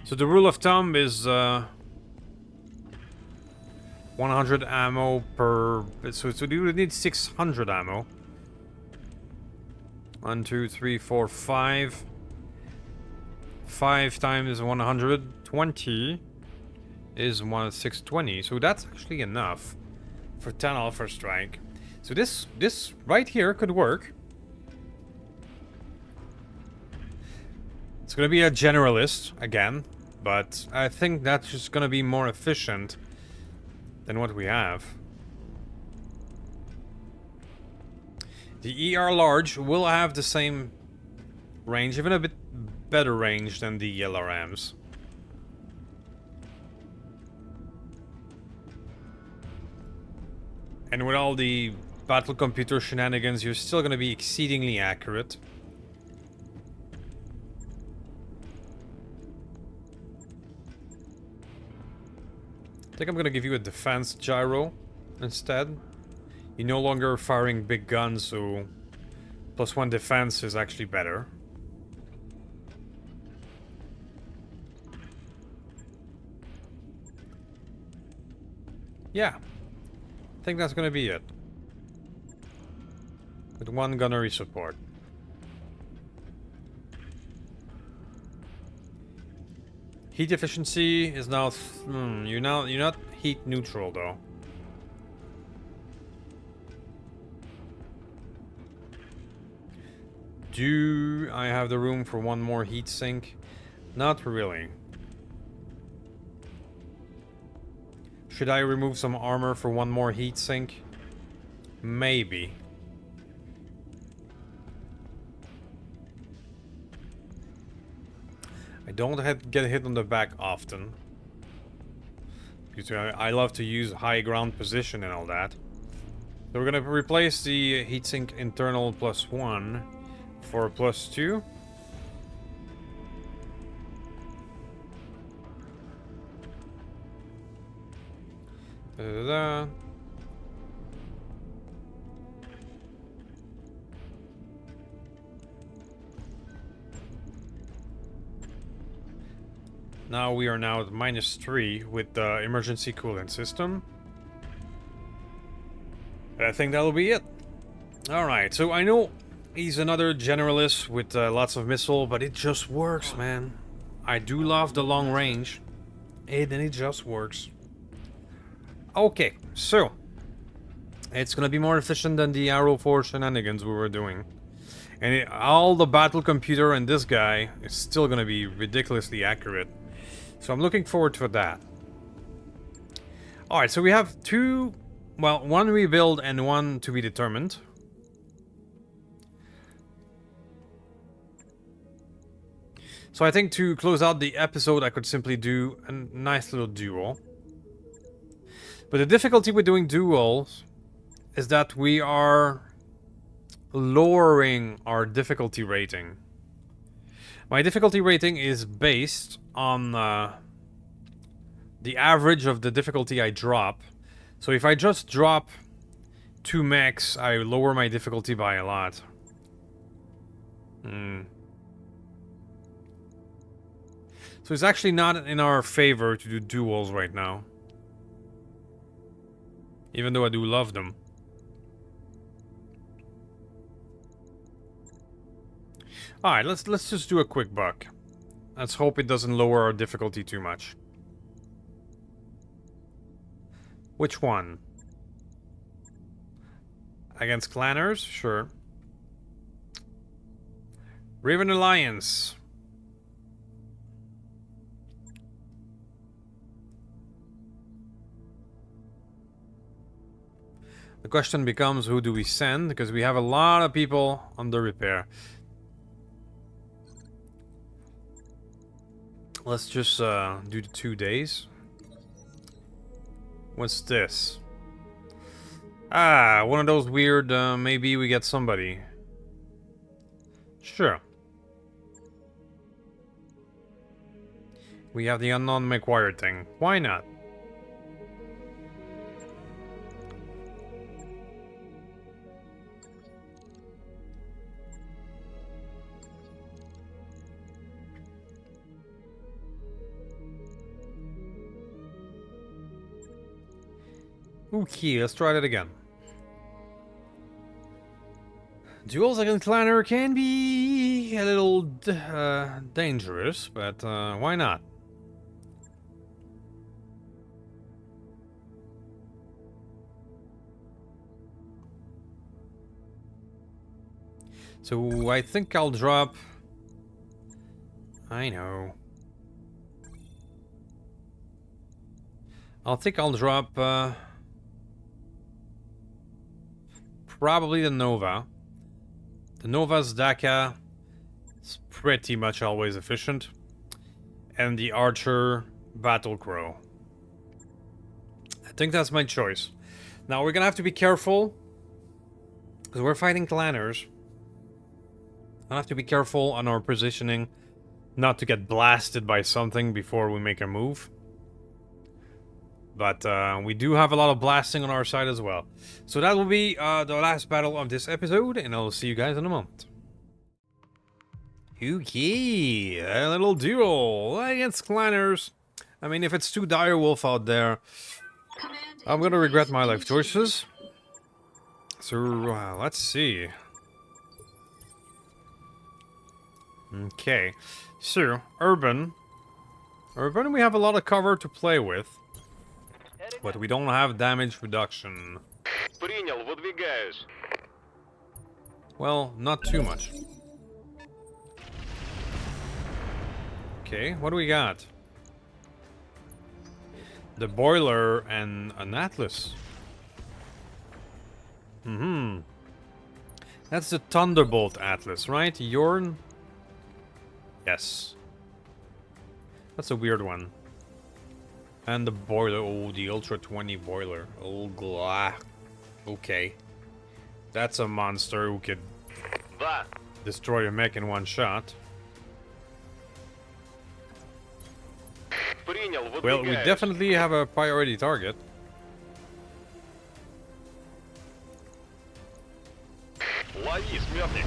So the rule of thumb is 100 ammo per... So we would need 600 ammo. 1, 2, 3, 4, 5. 5 times 120 is 620. So that's actually enough for 10 Alpha Strike. So this right here could work. It's gonna be a generalist again. But I think that's just gonna be more efficient than what we have. The ER large will have the same range, even a bit better range than the LRMs. And with all the battle computer shenanigans, you're still gonna be exceedingly accurate. I think I'm gonna give you a defense gyro instead. You're no longer firing big guns, so +1 defense is actually better. Yeah. I think that's gonna be it. With 1 gunnery support. Heat efficiency is now... you're not heat neutral though. Do I have the room for 1 more heat sink? Not really. Should I remove some armor for 1 more heat sink? Maybe. I don't get hit on the back often. Because I love to use high ground position and all that. So we're gonna replace the heatsink internal +1 for +2. Da-da-da. Now we are now at -3 with the emergency coolant system. And I think that'll be it. Alright, so I know he's another generalist with lots of missile, but it just works, man. I do love the long range. And it just works. Okay, so it's gonna be more efficient than the arrow 4 shenanigans we were doing. And all the battle computer and this guy is still gonna be ridiculously accurate. So I'm looking forward to that. Alright, so we have 2... Well, 1 rebuild and 1 to be determined. So I think to close out the episode, I could simply do a nice little duel. But the difficulty with doing duels is that we are lowering our difficulty rating. My difficulty rating is based on the average of the difficulty I drop. So if I just drop 2 mechs, I lower my difficulty by a lot. So it's actually not in our favor to do duels right now. Even though I do love them. Alright, let's just do a quick buck. Let's hope it doesn't lower our difficulty too much. Which one? Against clanners? Sure. Raven Alliance. The question becomes, who do we send? Because we have a lot of people under repair. Let's just do the 2 days. What's this? Ah, one of those weird, maybe we get somebody. Sure. We have the unknown McGuire thing. Why not? Okay, let's try that again. Duels against clanner can be a little dangerous, but why not? So I think I'll drop... I know. I think I'll drop... probably the Nova. The Nova's Daka is pretty much always efficient. And the Archer Battle Crow. I think that's my choice. Now we're gonna have to be careful. Because we're fighting clanners. I'll have to be careful on our positioning. Not to get blasted by something before we make a move. But we do have a lot of blasting on our side as well. So that will be the last battle of this episode, and I'll see you guys in a moment. Okay, a little duel against clanners. I mean, if it's too direwolf out there... Command I'm gonna regret my life choices. So, let's see. Okay. So, urban. Urban, we have a lot of cover to play with. But we don't have damage reduction. Принял, выдвигаюсь. Well, not too much. Okay, what do we got? The boiler and an atlas. That's the Thunderbolt Atlas, right? Yorn? Yes. That's a weird one. And the boiler, oh, the Ultra 20 boiler. Oh, glah. Okay. That's a monster who could Да. destroy a mech in one shot. Принял, выдвигаюсь. Well, we definitely have a priority target. Лови, смертник.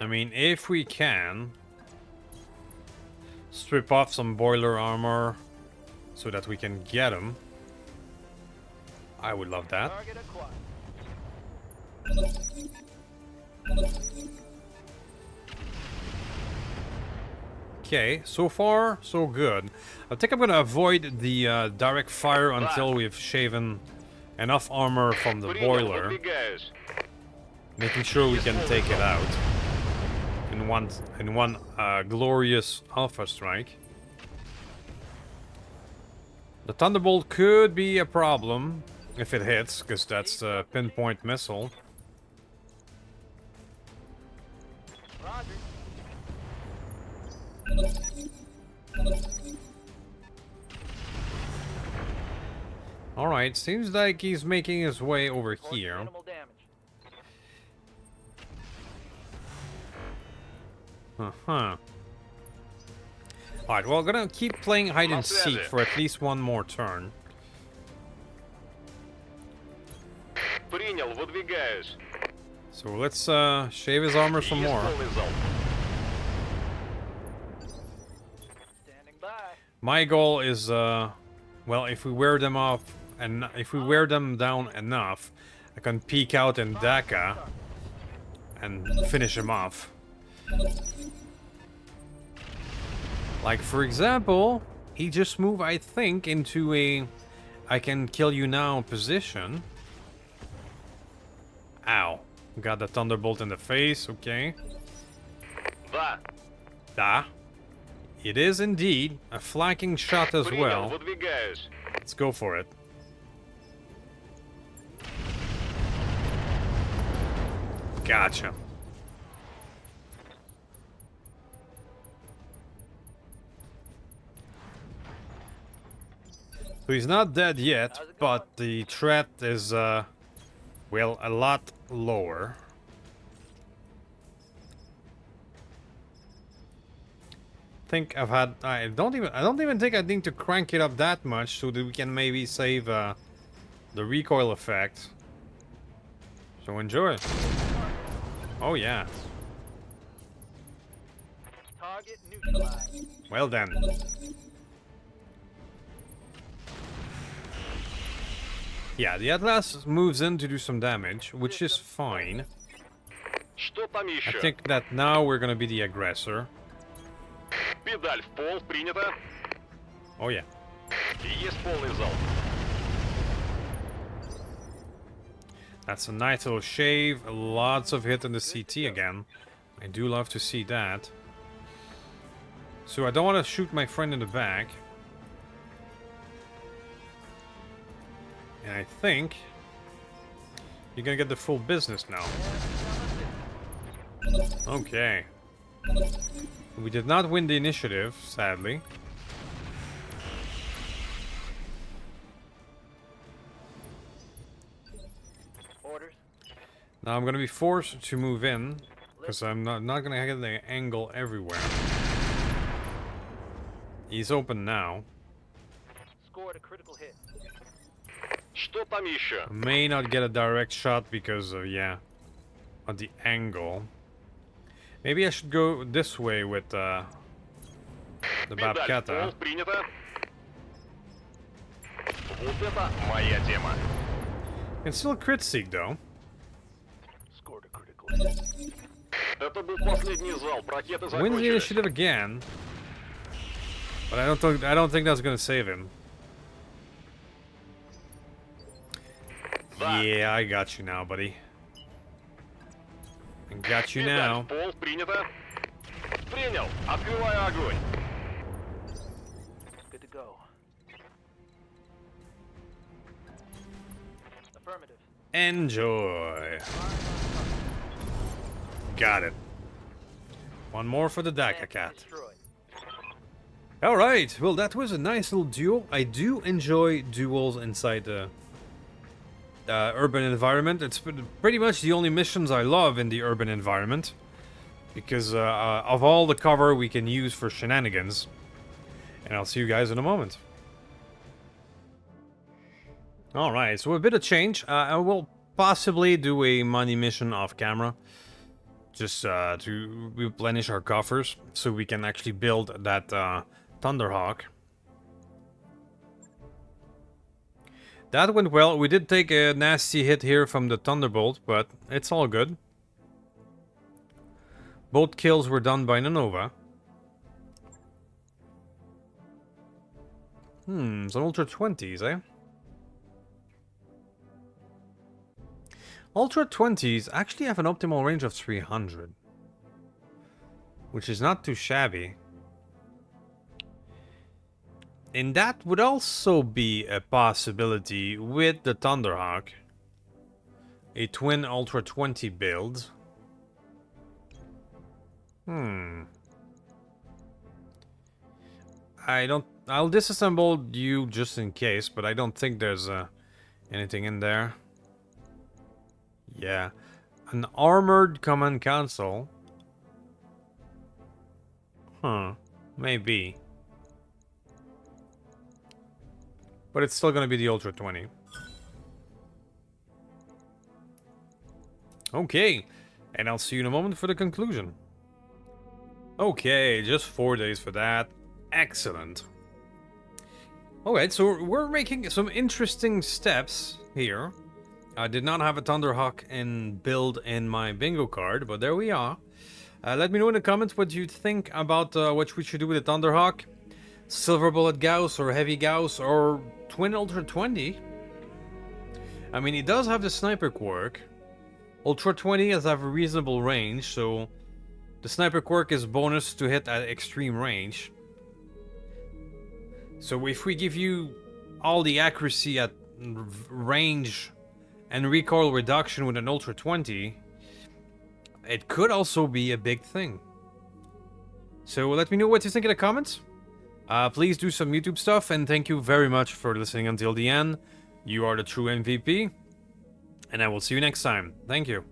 I mean, if we can strip off some boiler armor so that we can get him, I would love that. Target acquired. Okay, so far, so good. I think I'm gonna avoid the direct fire until we've shaven enough armor from the Принял, boiler, выдвигаюсь. making sure we can take it out in one glorious alpha strike. The Thunderbolt could be a problem if it hits, because that's a pinpoint missile. Roger. Alright, seems like he's making his way over here. Minimal damage. Uh-huh. Alright, well, gonna keep playing hide and seek for at least one more turn. Принял, выдвигаюсь. So let's shave his armor some Есть more. полный залп. Standing by. My goal is, well, if we wear them off, and if we wear them down enough, I can peek out in Daka and finish him off. Like, for example, he just moved, I think, into a I can kill you now position. Ow. Got the Thunderbolt in the face, okay. Да. Da. It is indeed a flanking shot as Принял, well. выдвигаюсь. Let's go for it. Gotcha. So he's not dead yet, but the threat is, well, a lot lower. I don't even think I need to crank it up that much so that we can maybe save the recoil effect. So enjoy. Oh yeah. Target neutralized. Well then. Yeah, the Atlas moves in to do some damage, which is fine. Что там I еще? think that now we're gonna be the aggressor. Педаль в пол, принято. Oh yeah. И есть полный залп. That's a nice little shave. Lots of hit in the CT again. I do love to see that. So I don't want to shoot my friend in the back. And I think you're gonna get the full business now. Okay. We did not win the initiative, sadly. Orders. Now I'm gonna be forced to move in because I'm not gonna get the angle everywhere. He's open now. Scored a critical hit. Что там еще? May not get a direct shot because of, yeah, of the angle. Maybe I should go this way with the Педаль в пол, Babkata. принято. Вот это моя тема. Can still crit seek though. Scored a critical hit. Это был последний залп. Ракеты Wins the закончились. initiative again. But I don't think that's gonna save him. Да. Yeah, I got you now, buddy. I got you Педаль now. в пол. Принято. Принял. Открываю огонь. Good to go. Affirmative. Enjoy. Got it. One more for the Daka cat. Destroyed. Alright, well that was a nice little duel. I do enjoy duels inside the urban environment. It's pretty much the only missions I love in the urban environment. Because of all the cover we can use for shenanigans. And I'll see you guys in a moment. Alright, so a bit of change. I will possibly do a money mission off camera. Just to replenish our coffers. So we can actually build that Thunderhawk. That went well. We did take a nasty hit here from the Thunderbolt, but it's all good. Both kills were done by Nanova. Some Ultra 20s, eh? Ultra 20s actually have an optimal range of 300. Which is not too shabby. And that would also be a possibility with the Thunderhawk. A twin Ultra 20 build. I'll disassemble you just in case, but I don't think there's anything in there. Yeah. An armored command console. Maybe. But it's still gonna be the Ultra 20. Okay. And I'll see you in a moment for the conclusion. Okay, just 4 days for that. Excellent. Alright, so we're making some interesting steps here. I did not have a Thunderhawk build in my bingo card, but there we are. Let me know in the comments what you think about what we should do with the Thunderhawk. Silver Bullet Gauss or Heavy Gauss or Twin Ultra 20. I mean, it does have the sniper quirk. Ultra 20 has have a reasonable range, so the sniper quirk is bonus to hit at extreme range. So if we give you all the accuracy at range and recoil reduction with an Ultra 20, it could also be a big thing. So let me know what you think in the comments. Please do some YouTube stuff, and thank you very much for listening until the end. You are the true MVP, and I will see you next time. Thank you.